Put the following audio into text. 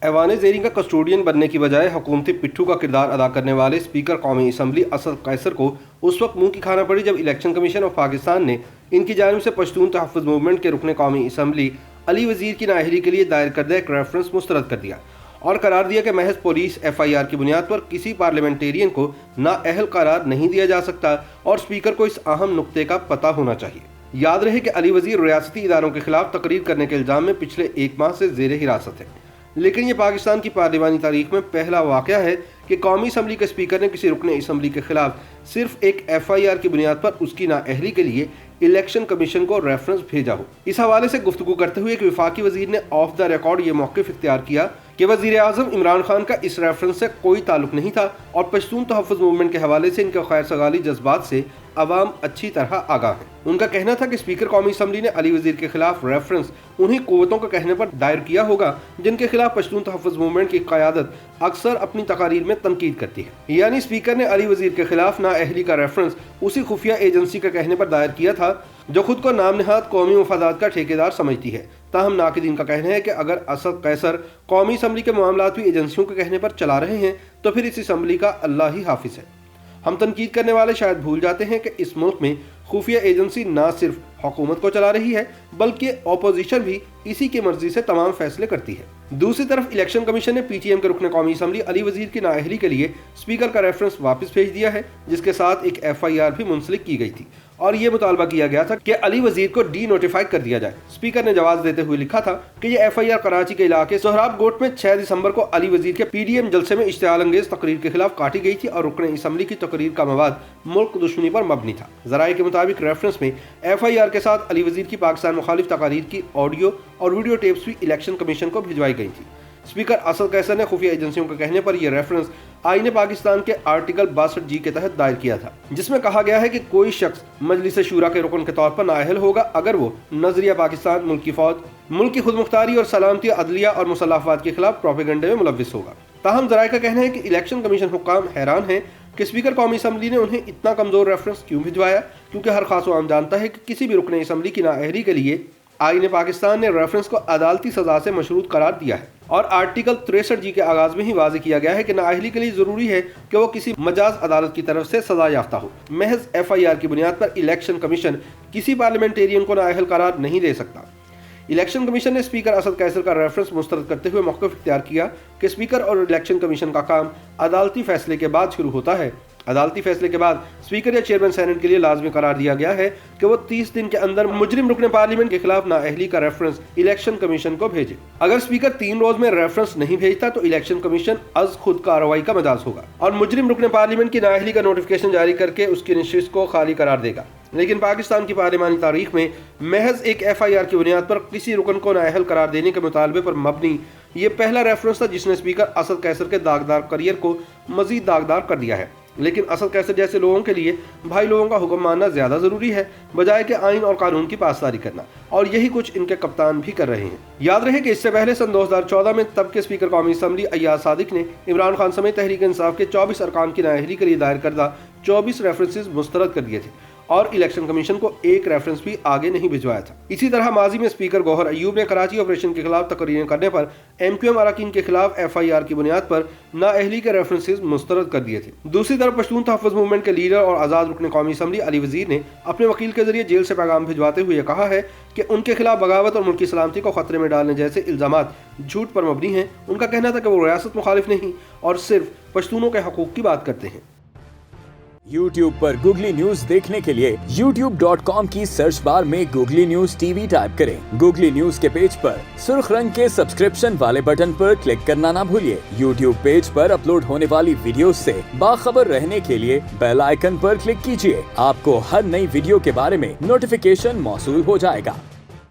ایوان زیریں کا کسٹوڈین بننے کی بجائے حکومتی پٹھو کا کردار ادا کرنے والے اسپیکر قومی اسمبلی اسد قیصر کو اس وقت منہ کی کھانا پڑی جب الیکشن کمیشن آف پاکستان نے ان کی جانب سے پشتون تحفظ موومنٹ کے رکن قومی اسمبلی علی وزیر کی نااہلی کے لیے دائر کردہ ایک ریفرنس مسترد کر دیا اور قرار دیا کہ محض پولیس FIR کی بنیاد پر کسی پارلیمنٹیرین کو نااہل قرار نہیں دیا جا سکتا اور اسپیکر کو اس اہم نقطے کا پتہ ہونا چاہیے۔ یاد رہے کہ علی وزیر ریاستی اداروں کے خلاف تقریر کرنے کے الزام میں پچھلے 1 ماہ سے زیر حراست ہے، لیکن یہ پاکستان کی پارلیمانی تاریخ میں پہلا واقعہ ہے کہ قومی اسمبلی کے اسپیکر نے کسی رکن اسمبلی کے خلاف صرف ایک FIR کی بنیاد پر اس کی نااہلی کے لیے الیکشن کمیشن کو ریفرنس بھیجا ہو۔ اس حوالے سے گفتگو کرتے ہوئے ایک وفاقی وزیر نے آف دا ریکارڈ یہ موقف اختیار کیا کہ وزیر اعظم عمران خان کا اس ریفرنس سے کوئی تعلق نہیں تھا اور پشتون تحفظ موومنٹ کے حوالے سے ان کے خیر سگالی جذبات سے عوام اچھی طرح آگاہ ہیں۔ ان کا کہنا تھا کہ اسپیکر قومی اسمبلی نے علی وزیر کے خلاف ریفرنس انہی قوتوں کے کہنے پر دائر کیا ہوگا جن کے خلاف پشتون تحفظ موومنٹ کی قیادت اکثر اپنی تقاریر میں تنقید کرتی ہے، یعنی اسپیکر نے علی وزیر کے خلاف نااہلی کا ریفرنس اسی خفیہ ایجنسی کے کہنے پر دائر کیا تھا جو خود کو نام نہاد قومی مفادات کا ٹھیکیدار سمجھتی ہے۔ تاہم ناقدین کا کہنا ہے کہ اگر اسد قیصر قومی اسمبلی کے معاملات بھی ایجنسیوں کے کہنے پر چلا رہے ہیں تو پھر اس اسمبلی کا اللہ ہی حافظ ہے۔ ہم تنقید کرنے والے شاید بھول جاتے ہیں کہ اس ملک میں خفیہ ایجنسی نہ صرف حکومت کو چلا رہی ہے بلکہ اپوزیشن بھی اسی کی مرضی سے تمام فیصلے کرتی ہے۔ دوسری طرف الیکشن کمیشن نے PTM کے رکن قومی اسمبلی علی وزیر کی نااہلی کے لیے اسپیکر کا ریفرنس واپس بھیج دیا ہے، جس کے ساتھ ایک FIR بھی منسلک کی گئی تھی اور یہ مطالبہ کیا گیا تھا کہ علی وزیر کو ڈی نوٹیفائی کر دیا جائے۔ اسپیکر نے جواز دیتے ہوئے لکھا تھا کہ یہ FIR کراچی کے علاقے سہراب گوٹ میں 6 دسمبر کو علی وزیر کے PDM جلسے میں اشتعال انگیز تقریر کے خلاف کاٹی گئی تھی اور رکن اسمبلی کی تقریر کا مواد ملک دشمنی پر مبنی تھا۔ ذرائع کے مطابق ریفرنس میں FIR کے ساتھ علی وزیر کی پاکستان مخالف تقاریر کی آڈیو اور ویڈیو ٹیپس بھی الیکشن کمیشن کو بھجوائی گئی تھی۔ اسپیکر اسد قیصر نے خفیہ ایجنسیوں کے کہنے پر یہ ریفرنس آئین پاکستان کے آرٹیکل 62G کے تحت دائر کیا تھا، جس میں کہا گیا ہے کہ کوئی شخص مجلس شورا کے رکن کے طور پر نااہل ہوگا اگر وہ نظریہ پاکستان، ملک کی فوج، ملک کی خود مختاری اور سلامتی، عدلیہ اور مسلح افواج کے خلاف پروپیگنڈے میں ملوث ہوگا۔ تاہم ذرائع کا کہنا ہے کہ الیکشن کمیشن حکام حیران ہیں کہ اسپیکر قومی اسمبلی نے انہیں اتنا کمزور ریفرنس کیوں بھجوایا، کیونکہ ہر خاص و عام جانتا ہے کہ کسی بھی رکن اسمبلی کی نااہلی کے لیے آئین پاکستان نے ریفرنس کو عدالتی سزا سے مشروط قرار دیا ہے اور آرٹیکل 63G کے آغاز میں ہی واضح کیا گیا ہے کہ نااہلی کے لیے ضروری ہے کہ وہ کسی مجاز عدالت کی طرف سے سزا یافتہ ہو۔ محض FIR کی بنیاد پر الیکشن کمیشن کسی پارلیمنٹیرین کو نااہل قرار نہیں دے سکتا۔ الیکشن کمیشن نے اسپیکر اسد قیصر کا ریفرنس مسترد کرتے ہوئے موقف اختیار کیا کہ اسپیکر اور الیکشن کمیشن کا کام عدالتی فیصلے کے بعد شروع ہوتا ہے۔ عدالتی فیصلے کے بعد اسپیکر یا چیئرمین سینٹ کے لیے لازمی قرار دیا گیا ہے کہ وہ 30 دن کے اندر مجرم رکن پارلیمنٹ کے خلاف نااہلی کا ریفرنس الیکشن کمیشن کو بھیجے۔ اگر اسپیکر 3 روز میں ریفرنس نہیں بھیجتا تو الیکشن کمیشن از خود کارروائی کا مجاز ہوگا اور مجرم رکن پارلیمنٹ کی نااہلی کا نوٹیفیکیشن جاری کر کے اس کی نشست کو خالی قرار دے گا۔ لیکن پاکستان کی پارلیمانی تاریخ میں محض ایک FIR کی بنیاد پر کسی رکن کو نااہل قرار دینے کے مطالبے پر مبنی یہ پہلا ریفرنس تھا جس نے اسپیکر اسد قیصر کے داغدار کریئر کو مزید داغدار کر دیا ہے۔ لیکن اسد قیصر جیسے لوگوں کے لیے بھائی لوگوں کا حکم ماننا زیادہ ضروری ہے بجائے کہ آئین اور قانون کی پاسداری کرنا، اور یہی کچھ ان کے کپتان بھی کر رہے ہیں۔ یاد رہے کہ اس سے پہلے سن 2014 میں تب کے اسپیکر قومی اسمبلی ایاز صادق نے عمران خان سمیت تحریک انصاف کے 24 ارکان کی نااہلی کے لیے دائر کردہ 24 ریفرنسز مسترد کر دیے تھے اور الیکشن کمیشن کو ایک ریفرنس بھی آگے نہیں بھجوایا تھا۔ اسی طرح ماضی میں اسپیکر گوہر ایوب نے کراچی آپریشن کے خلاف تقریریں کرنے پر MQM اراکین کے خلاف FIR کی بنیاد پر نااہلی کے ریفرنسز مسترد کر دیے تھے۔ دوسری طرف پشتون تحفظ موومنٹ کے لیڈر اور آزاد رکن قومی اسمبلی علی وزیر نے اپنے وکیل کے ذریعے جیل سے پیغام بھجواتے ہوئے یہ کہا ہے کہ ان کے خلاف بغاوت اور ملک کی سلامتی کو خطرے میں ڈالنے جیسے الزامات جھوٹ پر مبنی ہیں۔ ان کا کہنا تھا کہ وہ ریاست مخالف نہیں اور صرف پشتونوں کے حقوق کی بات کرتے ہیں۔ YouTube پر گوگلی نیوز دیکھنے کے لیے youtube.com کی سرچ بار میں گوگلی نیوز TV ٹائپ کریں۔ گوگلی نیوز کے پیج پر سرخ رنگ کے سبسکرپشن والے بٹن پر کلک کرنا نہ بھولیے۔ YouTube پیج پر اپلوڈ ہونے والی ویڈیوز سے باخبر رہنے کے لیے بیل آئیکن پر کلک کیجیے۔ آپ کو ہر نئی ویڈیو کے بارے میں نوٹیفیکیشن موصول ہو جائے گا۔